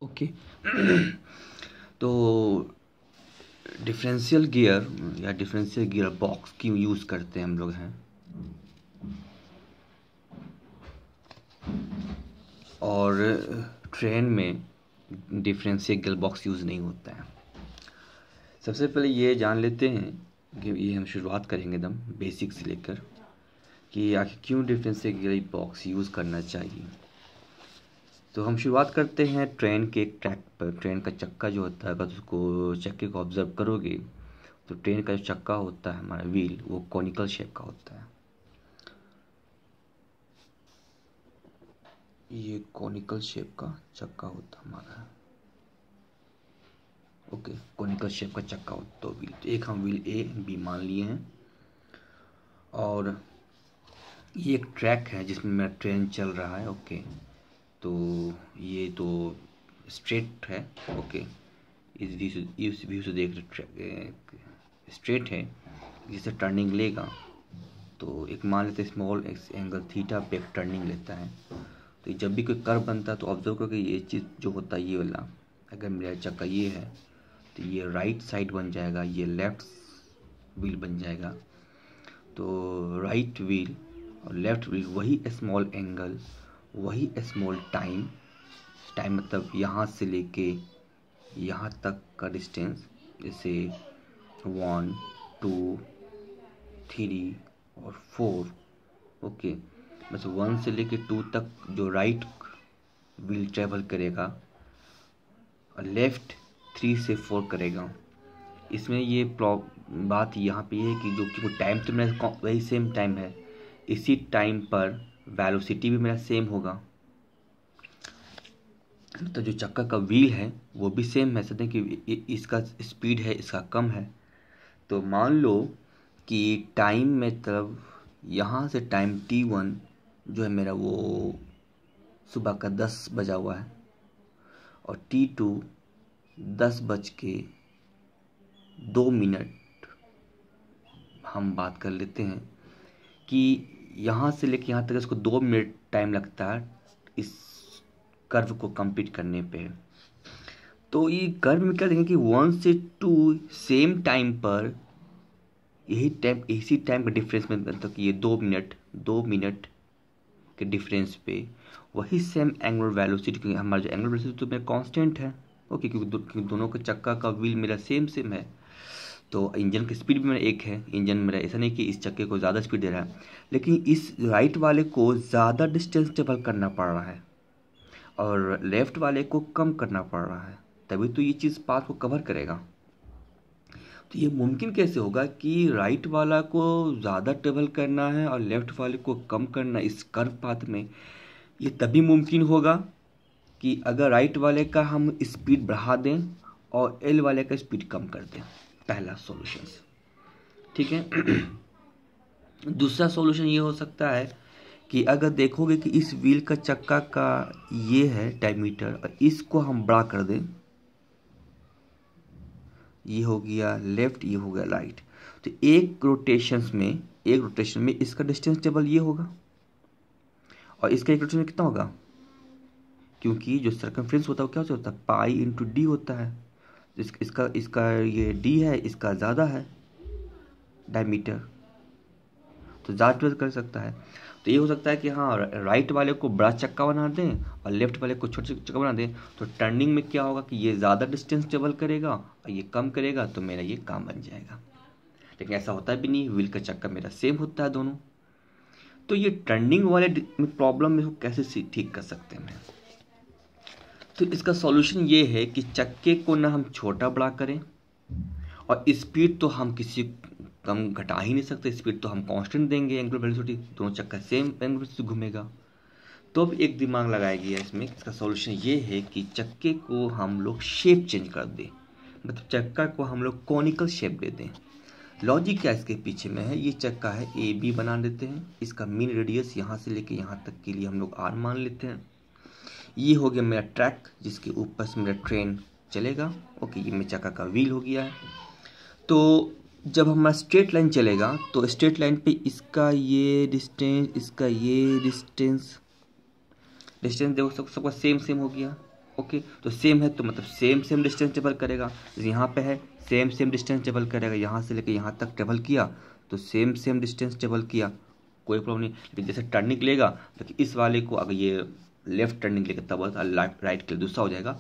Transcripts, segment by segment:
Okay. तो differential gear या differential gear box की यूज़ करते हैं हम लोग हैं, और ट्रेन में डिफरेंशियल गियर बॉक्स यूज़ नहीं होता है। सबसे पहले ये जान लेते हैं कि ये हम शुरुआत करेंगे एकदम बेसिक से लेकर कि आखिर क्यों डिफरेंशियल गियर बॉक्स यूज़ करना चाहिए। तो हम शुरुआत करते हैं ट्रेन के एक ट्रैक पर। ट्रेन का चक्का जो होता है, अगर उसको चक्के को ऑब्जर्व करोगे तो ट्रेन का जो चक्का होता है, हमारा व्हील, वो कॉनिकल शेप का होता है। ये कॉनिकल शेप का चक्का होता है हमारा। ओके, कॉनिकल शेप का चक्का होता है। तो व्हील, तो एक हम व्हील ए बी मान लिए हैं, और ये एक ट्रैक है जिसमें मेरा ट्रेन चल रहा है। ओके, तो ये तो स्ट्रेट है। ओके, इस व्यू से देख रहे स्ट्रेट है, जिसे टर्निंग लेगा तो एक मान लेते हैं स्मॉल एंगल थीटा पे एक टर्निंग लेता है। तो जब भी कोई कर्व बनता है तो ऑब्जर्व करो कि ये चीज़ जो होता है, ये वाला, अगर मेरा चक्का ये है तो ये राइट साइड बन जाएगा, ये लेफ्ट व्हील बन जाएगा। तो राइट व्हील और लेफ्ट व्हील वही स्मॉल एंगल, वही स्मॉल टाइम, टाइम मतलब यहाँ से लेके यहाँ तक का डिस्टेंस, जैसे 1 2 3 और 4। ओके, बस 1 से लेके 2 तक जो राइट व्हील ट्रेवल करेगा और लेफ्ट 3 से 4 करेगा। इसमें ये बात यहाँ पे है कि जो कि वो टाइम तो मेरा वही सेम टाइम है, इसी टाइम पर वेलोसिटी भी मेरा सेम होगा। तो जो चक्का का व्हील है वो भी सेम है। समझते हैं कि इसका स्पीड है, इसका कम है। तो मान लो कि टाइम में तब यहाँ से टाइम t1 जो है मेरा, वो सुबह का 10 बजा हुआ है, और t2 10:02 हम बात कर लेते हैं कि यहाँ से लेके यहाँ तक इसको 2 मिनट टाइम लगता है इस कर्व को कंप्लीट करने पे। तो ये कर्व में क्या देखेंगे कि 1 से 2 सेम टाइम पर इसी टाइम का डिफरेंस में, मतलब कि ये 2 मिनट के डिफरेंस पे वही सेम एंगुलर वेलोसिटी, क्योंकि हमारा जो एंगुलर वेलोसिटी तो मेरा कांस्टेंट है। ओके, क्योंकि दोनों का चक्का का व्हील मेरा सेम है, तो इंजन की स्पीड भी मेरा एक है। इंजन मेरा ऐसा नहीं कि इस चक्के को ज़्यादा स्पीड दे रहा है, लेकिन इस राइट वाले को ज़्यादा डिस्टेंस ट्रेवल करना पड़ रहा है और लेफ्ट वाले को कम करना पड़ रहा है, तभी तो ये चीज़ पाथ को कवर करेगा। तो ये मुमकिन कैसे होगा कि राइट वाला को ज़्यादा ट्रेवल करना है और लेफ्ट वाले को कम करना इस कर्व पाथ में? ये तभी मुमकिन होगा कि अगर राइट वाले का हम स्पीड बढ़ा दें और एल वाले का स्पीड कम कर दें। पहला सॉल्यूशन, ठीक है। दूसरा सॉल्यूशन ये हो सकता है कि अगर देखोगे कि इस व्हील का चक्का का ये है डायमीटर, और इसको हम बड़ा कर दें, ये हो गया लेफ्ट, ये हो गया राइट, तो एक रोटेशन में इसका डिस्टेंस टेबल ये होगा और इसका एक रोटेशन में कितना होगा, क्योंकि जो सर्कमफ्रेंस होता है वो क्या होता है, पाई इंटू डी होता है। इसका ये डी है, इसका ज़्यादा है डायमीटर, तो ज़्यादा ट्रेवल कर सकता है। तो ये हो सकता है कि हाँ, राइट वाले को बड़ा चक्का बना दें और लेफ्ट वाले को छोटा चक्का बना दें, तो टर्निंग में क्या होगा कि ये ज़्यादा डिस्टेंस ट्रेवल करेगा और ये कम करेगा, तो मेरा ये काम बन जाएगा। लेकिन ऐसा होता भी नहीं, व्हील का चक्का मेरा सेम होता है दोनों। तो ये टर्निंग वाले प्रॉब्लम में कैसे ठीक कर सकते हैं? तो इसका सॉल्यूशन ये है कि चक्के को ना हम छोटा बड़ा करें, और स्पीड तो हम किसी कम घटा ही नहीं सकते, स्पीड तो हम कांस्टेंट देंगे, एंगुलर वेलोसिटी, दोनों चक्का सेम एंगुलर वेलोसिटी घूमेगा। तो अब एक दिमाग लगाया गया इसमें, इसका सॉल्यूशन ये है कि चक्के को हम लोग शेप चेंज कर दें, मतलब चक्का को हम लोग कॉनिकल शेप दे दें। लॉजिक क्या इसके पीछे में है, ये चक्का है ए बी बना देते हैं, इसका मीन रेडियस यहाँ से लेके यहाँ तक के लिए हम लोग आर मान लेते हैं। ये हो गया मेरा ट्रैक जिसके ऊपर से मेरा ट्रेन चलेगा। ओके, ये मेरा चक्का का व्हील हो गया है। तो जब हमारा स्ट्रेट लाइन चलेगा तो स्ट्रेट लाइन पे इसका ये डिस्टेंस, इसका ये डिस्टेंस देखो सबका सेम हो गया। ओके, तो सेम है तो मतलब सेम डिस्टेंस ट्रेवल करेगा। जैसे यहाँ पे है सेम डिस्टेंस ट्रेवल करेगा, यहाँ से लेकर यहाँ तक ट्रेवल किया तो सेम डिस्टेंस ट्रेवल किया, कोई प्रॉब्लम नहीं। लेकिन जैसे टर्निंग लेगा तो इस वाले को अगर ये लेफ्ट टर्निंग लेगा तब राइट के लिए दूसरा हो जाएगा।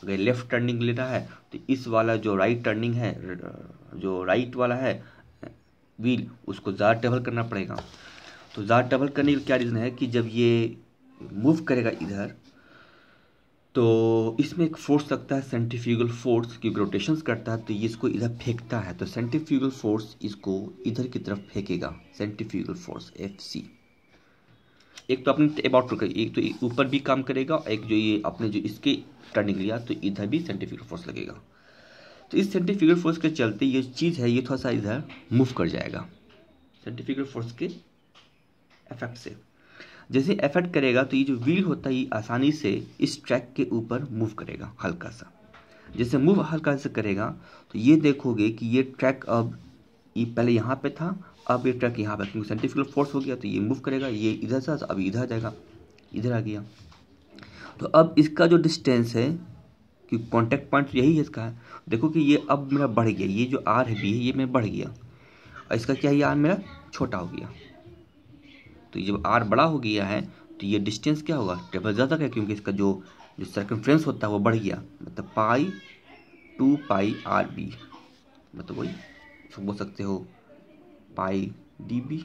अगर लेफ्ट टर्निंग ले रहा है तो इस वाला जो राइट टर्निंग है, जो राइट वाला है व्हील, उसको ज़्यादा ट्रेवल करना पड़ेगा। तो ज़्यादा ट्रेवल करने का क्या रीज़न है कि जब ये मूव करेगा इधर तो इसमें एक फोर्स लगता है सेंट्रीफ्यूगल फोर्स, क्योंकि रोटेशंस करता है तो ये इसको इधर फेंकता है, तो सेंट्रीफ्यूगल फोर्स इसको इधर की तरफ फेंकेगा, सेंट्रीफ्यूगल फोर्स FC। एक तो अपने अबाउट एक तो ऊपर भी काम करेगा, एक जो ये अपने जो इसके टर्निंग लिया तो इधर भी सेंट्रीफ्यूगल फोर्स लगेगा। तो इस सेंट्रीफ्यूगल फोर्स के चलते ये चीज़ है ये थोड़ा सा इधर मूव कर जाएगा सेंट्रीफ्यूगल फोर्स के इफेक्ट से। जैसे इफेक्ट करेगा तो ये जो व्हील होता है ये आसानी से इस ट्रैक के ऊपर मूव करेगा हल्का सा। जैसे मूव हल्का से करेगा तो ये देखोगे कि ये ट्रैक अब ये पहले यहाँ पे था, अब ये ट्रैक यहाँ पे, क्योंकि सेंट्रीफ्यूगल फोर्स हो गया तो ये मूव करेगा, ये इधर से अब इधर जाएगा, इधर आ गया। तो अब इसका जो डिस्टेंस है कि कॉन्टैक्ट पॉइंट यही है इसका है, देखो कि ये अब मेरा बढ़ गया, ये जो R है B है ये मेरा बढ़ गया और इसका क्या है ये R मेरा छोटा हो गया। तो ये जब R बड़ा हो गया है तो ये डिस्टेंस क्या होगा, ट्रेवल ज़्यादा है, क्योंकि इसका जो सर्कमफ्रेंस होता है वो बढ़ गया, मतलब पाई 2 पाई RB, मतलब वही बोल सकते हो पाई DB।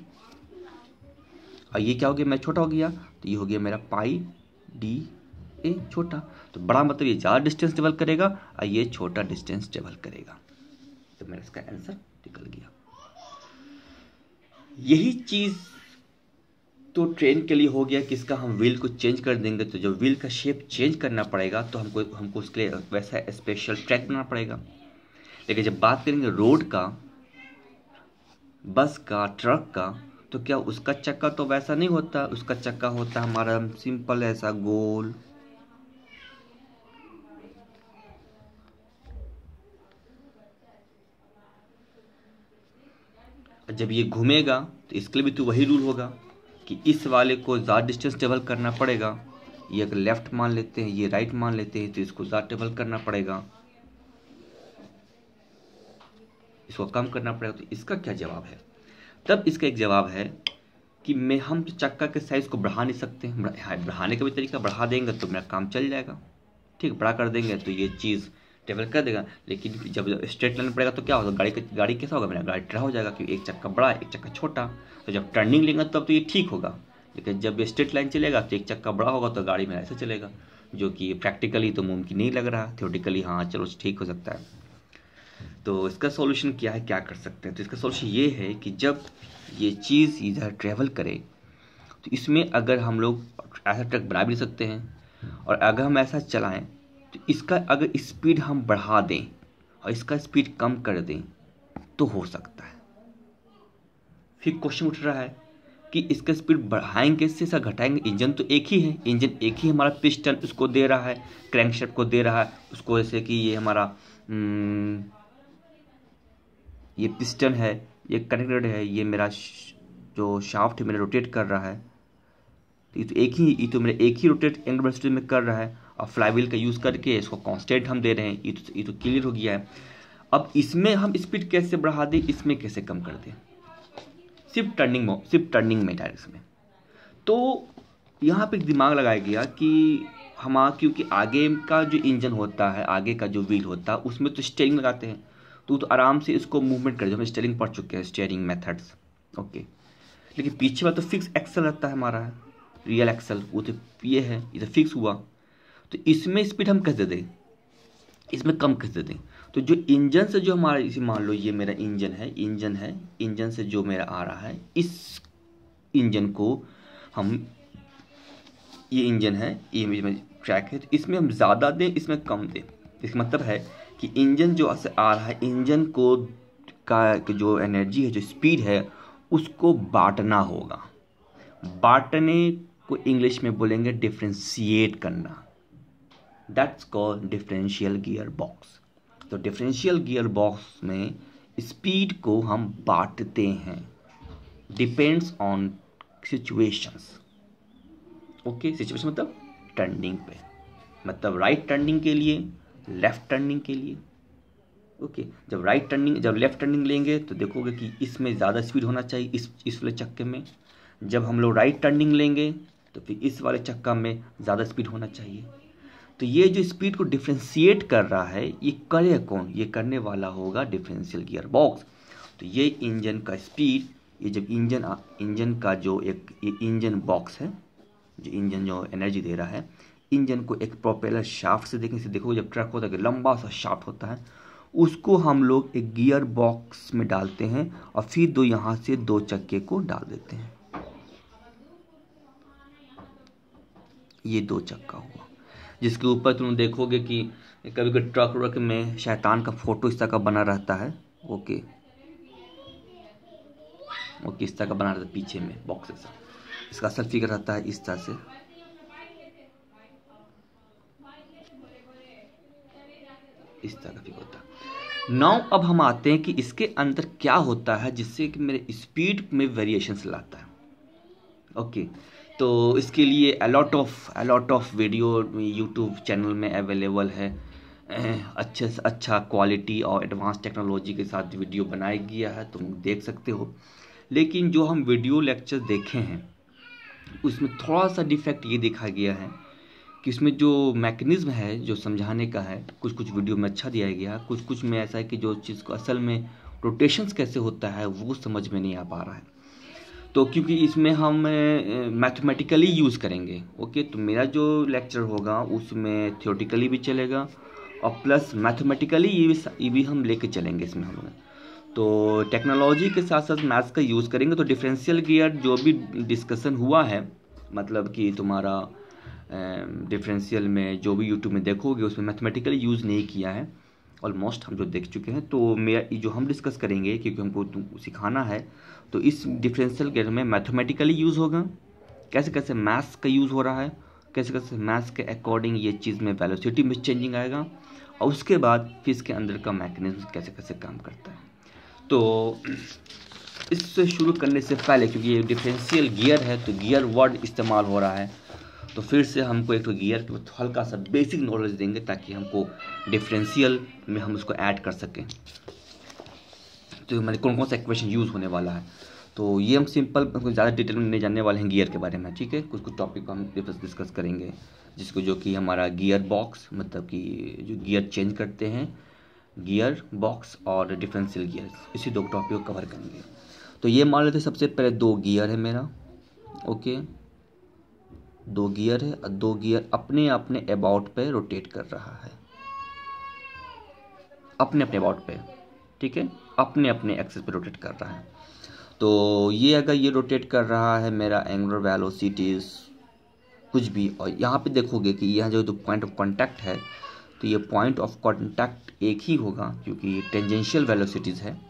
और ये क्या हो गया, मैं छोटा हो गया तो ये हो गया मेरा पाई DA छोटा। तो बड़ा मतलब ये ज़्यादा डिस्टेंस ट्रेवल करेगा और ये छोटा डिस्टेंस ट्रेवल करेगा। तो मेरा इसका आंसर निकल गया। यही चीज़ तो ट्रेन के लिए हो गया कि इसका हम व्हील को चेंज कर देंगे, तो जब व्हील का शेप चेंज करना पड़ेगा तो हमको उसके लिए वैसा स्पेशल ट्रैक बनाना पड़ेगा। लेकिन जब बात करेंगे रोड का, बस का, ट्रक का, तो क्या उसका चक्का तो वैसा नहीं होता, उसका चक्का होता है हमारा सिंपल ऐसा गोल। जब ये घूमेगा तो इसके लिए भी तो वही रूल होगा कि इस वाले को ज़्यादा डिस्टेंस ट्रेवल करना पड़ेगा। ये अगर लेफ्ट मान लेते हैं, ये राइट मान लेते हैं, तो इसको ज़्यादा ट्रेवल करना पड़ेगा, इसको कम करना पड़ेगा। तो इसका क्या जवाब है? तब इसका एक जवाब है कि हम चक्का के साइज़ को बढ़ा नहीं सकते, बढ़ाने का भी तरीका, बढ़ा देंगे तो मेरा काम चल जाएगा, ठीक, बड़ा कर देंगे तो ये चीज़ ट्रेवल कर देगा। लेकिन जब स्ट्रेट लाइन पड़ेगा तो क्या होगा, गाड़ी कैसा होगा, मेरा गाड़ी टेढ़ा हो जाएगा, क्योंकि एक चक्का बड़ा एक चक्का छोटा। तो जब टर्निंग लेंगे तब तो ये ठीक होगा, लेकिन जब स्ट्रेट लाइन चलेगा तो एक चक्का बड़ा होगा तो गाड़ी में ऐसे चलेगा, जो कि प्रैक्टिकली तो मुमकिन नहीं लग रहा, थ्योरेटिकली हाँ चलो ठीक हो सकता है। तो इसका सॉल्यूशन क्या है, क्या कर सकते हैं? तो इसका सॉल्यूशन ये है कि जब ये चीज़ इधर ट्रेवल करे तो इसमें अगर हम लोग ऐसा ट्रक बना भी सकते हैं, और अगर हम ऐसा चलाएं तो इसका अगर स्पीड हम बढ़ा दें और इसका स्पीड कम कर दें तो हो सकता है। फिर क्वेश्चन उठ रहा है कि इसका स्पीड बढ़ाएंगे इससे ऐसा घटाएंगे, इंजन तो एक ही है, इंजन एक ही हमारा पिस्टन उसको दे रहा है, क्रैंकशाफ्ट को दे रहा है उसको, जैसे कि ये हमारा ये पिस्टन है, ये कनेक्टेड है, ये मेरा जो शाफ्ट है मेरा रोटेट कर रहा है, तो ये तो मेरा एक ही रोटेट एंगल वेलोसिटी में कर रहा है, और फ्लाईव्हील का यूज़ करके इसको कांस्टेंट हम दे रहे हैं। ये तो क्लियर हो गया है। अब इसमें हम स्पीड कैसे बढ़ा दें, इसमें कैसे कम कर दें, सिर्फ टर्निंग में डायरेक्शन में। तो यहाँ पे दिमाग लगाया गया कि क्योंकि आगे का जो इंजन होता है, आगे का जो व्हील होता है, उसमें तो स्टीयरिंग लगाते हैं, तो आराम से इसको मूवमेंट कर, जो हम स्टीयरिंग पढ़ चुके हैं, स्टीयरिंग मेथड्स, ओके। लेकिन पीछे वाला तो फिक्स एक्सल रहता है हमारा, रियल एक्सल, वो तो ये है, ये तो फिक्स हुआ। तो इसमें स्पीड हम कैसे दें, इसमें कम कैसे दें? तो जो इंजन से जो हमारा, इसे मान लो ये मेरा इंजन है, इंजन से जो मेरा आ रहा है, इस इंजन को हम, ये इंजन है, ये में ट्रैक है, तो इसमें हम ज़्यादा दें, इसमें कम दें। इसका मतलब है कि इंजन जो से आ रहा है, इंजन को का जो एनर्जी है, जो स्पीड है, उसको बांटना होगा। बांटने को इंग्लिश में बोलेंगे डिफरेंशिएट करना, that's called differential gear box. तो डिफरेंशियल गियर बॉक्स में स्पीड को हम बांटते हैं, depends on situations, okay. Situation मतलब टर्निंग पे, मतलब राइट टर्निंग के लिए, लेफ्ट टर्निंग के लिए। ओके, जब लेफ्ट टर्निंग लेंगे तो देखोगे कि इसमें ज़्यादा स्पीड होना चाहिए, इस वाले चक्के में। जब हम लोग राइट टर्निंग लेंगे तो फिर इस वाले चक्का में ज़्यादा स्पीड होना चाहिए। तो ये जो स्पीड को डिफ्रेंशिएट कर रहा है, ये करे कौन? ये करने वाला होगा डिफरेंशियल गियर बॉक्स। तो ये इंजन का स्पीड, ये जब इंजन का जो एक इंजन बॉक्स है, जो इंजन जो एनर्जी दे रहा है, इंजन को एक प्रोपेलर शाफ्ट से देखो जब ट्रक होता है लंबा सा शाफ्ट होता है, उसको हम लोग एक गियर बॉक्स में डालते हैं और फिर यहाँ से दो चक्के को डाल देते हैं। ये दो चक्का हुआ, जिसके ऊपर तुम देखोगे कि कभी कभी ट्रक व्रक में शैतान का फोटो इस तरह का बना रहता है। ओके, इस तरह का बना रहता है पीछे में बॉक्स ऐसा। इसका असल फिगर रहता है इस तरह से। इस तरह का फिगर होता है। नाउ अब हम आते हैं कि इसके अंदर क्या होता है जिससे कि मेरे स्पीड में वेरिएशंस लाता है। ओके, तो इसके लिए a lot of video YouTube channel में अवेलेबल है। अच्छे से अच्छा क्वालिटी और एडवांस टेक्नोलॉजी के साथ वीडियो बनाया गया है, तुम देख सकते हो। लेकिन जो हम वीडियो लेक्चर देखे हैं उसमें थोड़ा सा डिफेक्ट ये देखा गया है कि इसमें जो मैकेनिज्म है जो समझाने का है, कुछ वीडियो में अच्छा दिया गया है, कुछ में ऐसा है कि जो चीज़ को असल में रोटेशंस कैसे होता है वो समझ में नहीं आ पा रहा है। तो क्योंकि इसमें हम मैथमेटिकली यूज़ करेंगे। ओके, तो मेरा जो लेक्चर होगा उसमें थियोरेटिकली भी चलेगा और प्लस मैथमेटिकली ये भी हम लेके चलेंगे इसमें हम लोग। तो टेक्नोलॉजी के साथ साथ मैथ्स का यूज़ करेंगे। तो डिफरेंशियल गियर जो भी डिस्कशन हुआ है, मतलब कि तुम्हारा डिफरेंशियल में जो भी यूट्यूब में देखोगे उसमें मैथमेटिकली यूज़ नहीं किया है, ऑलमोस्ट हम जो देख चुके हैं। तो मेरा जो हम डिस्कस करेंगे क्योंकि हमको सिखाना है, तो इस डिफरेंशियल गियर में मैथमेटिकली यूज़ होगा, कैसे कैसे मैथ्स का यूज़ हो रहा है, कैसे कैसे मैथ्स के अकॉर्डिंग ये चीज़ में वेलोसिटी में चेंजिंग आएगा, और उसके बाद फिर इसके अंदर का मैकेनिज्म कैसे कैसे काम करता है। तो इससे शुरू करने से पहले, क्योंकि ये डिफरेंशियल गियर है तो गियर वर्ड इस्तेमाल हो रहा है, तो फिर से हमको एक तो गियर के हल्का सा बेसिक नॉलेज देंगे ताकि हमको डिफरेंशियल में हम उसको ऐड कर सकें। तो मैंने कौन कौन सा इक्वेशन यूज़ होने वाला है, तो ये हम सिंपल ज़्यादा डिटेल में नहीं जानने वाले हैं गियर के बारे में। ठीक है, कुछ टॉपिक को हम डिस्कस करेंगे, जिसको जो कि हमारा गियर बॉक्स, मतलब कि जो गियर चेंज करते हैं, गियर बॉक्स और डिफरेंशियल गियर, इसी दो टॉपिक को कवर करेंगे। तो ये मान लेते सबसे पहले दो गियर है मेरा। ओके, दो गियर है और दो गियर अपने अपने अबाउट पे रोटेट कर रहा है, अपने अपने अबाउट पे। ठीक है, अपने अपने एक्सिस पे रोटेट कर रहा है। तो ये अगर ये रोटेट कर रहा है मेरा एंगुलर वेलोसिटीज कुछ भी, और यहाँ पे देखोगे कि यहाँ जो पॉइंट ऑफ कांटेक्ट है, तो ये पॉइंट ऑफ कांटेक्ट एक ही होगा क्योंकि ये टेंजेंशियल वेलोसिटीज़ है।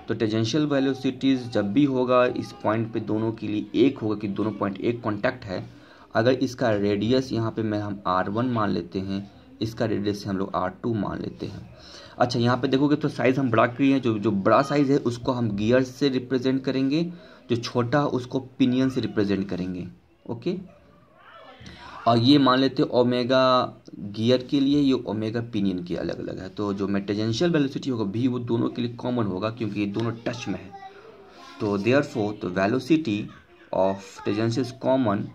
तो टेंजेंशियल वेलोसिटीज़ जब भी होगा इस पॉइंट पे दोनों के लिए एक होगा कि दोनों पॉइंट एक कांटेक्ट है। अगर इसका रेडियस यहाँ पे हम R1 मान लेते हैं, इसका रेडियस हम लोग R2 मान लेते हैं। अच्छा, यहाँ पे देखोगे तो साइज़ हम बड़ा किए हैं, जो बड़ा साइज़ है उसको हम गियर से रिप्रेजेंट करेंगे, जो छोटा उसको पिनियन से रिप्रेजेंट करेंगे। ओके, और ये मान लेते हैं ओमेगा गियर के लिए, ये ओमेगा पिनियन के अलग अलग है। तो जो टेंजेंशियल वेलोसिटी होगा भी वो दोनों के लिए कॉमन होगा क्योंकि ये दोनों टच में है। तो देयरफॉर तो वेलोसिटी ऑफ टेंजेंशियल कॉमन,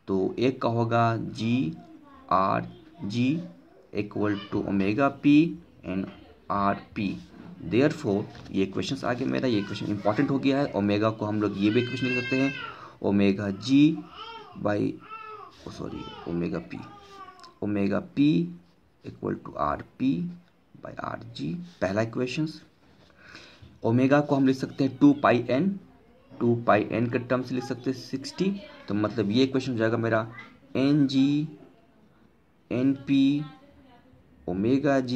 तो एक का होगा GRG equal to omega P and RP। Therefore ये क्वेश्चन आगे मेरा, ये क्वेश्चन इंपॉर्टेंट हो गया है। ओमेगा को हम लोग ये भी क्वेश्चन लिख सकते हैं, omega P equal to RP by RG, पहला इक्वेशन। ओमेगा को हम लिख सकते हैं 2πn के टर्म से लिख सकते हैं 60। तो मतलब ये इक्वेशन हो जाएगा मेरा NG NP omega G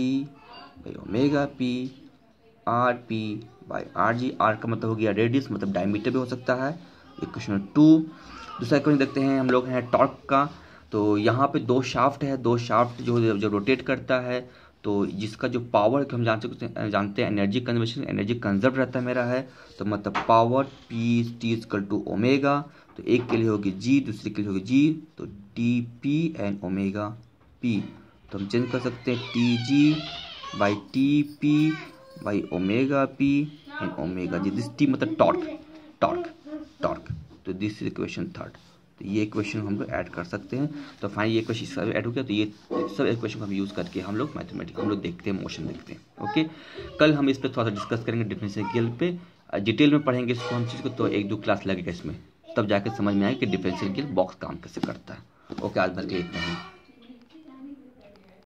by omega P RP by RG। R का मतलब हो गया रेडियस, मतलब डायमीटर भी हो सकता है। इक्वेशन 2। दूसरा इक्वेशन देखते हैं हम लोग हैं टॉर्क का। तो यहाँ पे दो शाफ्ट है, दो शाफ्ट जो रोटेट करता है, तो जिसका जो पावर हम जानते हैं एनर्जी कंजर्वेशन, एनर्जी कंजर्व रहता है मेरा है। तो मतलब power P equal to omega, तो एक के लिए होगी G, दूसरे के लिए होगी G, तो DP एंड ओमेगा पी, तो हम चेंज कर सकते हैं T G by T P by omega P and omega G. This T मतलब टॉर्क, टॉर्क। तो दिस इज इक्वेशन थर्ड। तो ये इक्वेशन हम लोग ऐड कर सकते हैं। तो फाइन ये इक्वेशन सब ऐड हो गया। तो ये सब इक्वेशन को हम यूज़ करके हम लोग मैथमेटिक्स हम लोग देखते हैं, मोशन देखते हैं। ओके, कल हम इस पर थोड़ा सा डिस्कस करेंगे डिफरेंशियल पे, डिटेल में पढ़ेंगे इसको हम चीज़ को। तो 1-2 क्लास लगेगा इसमें, तब जाके समझ में आए कि डिफरेंशियल बॉक्स काम कैसे करता है। ओके, आज भर के इतना ही।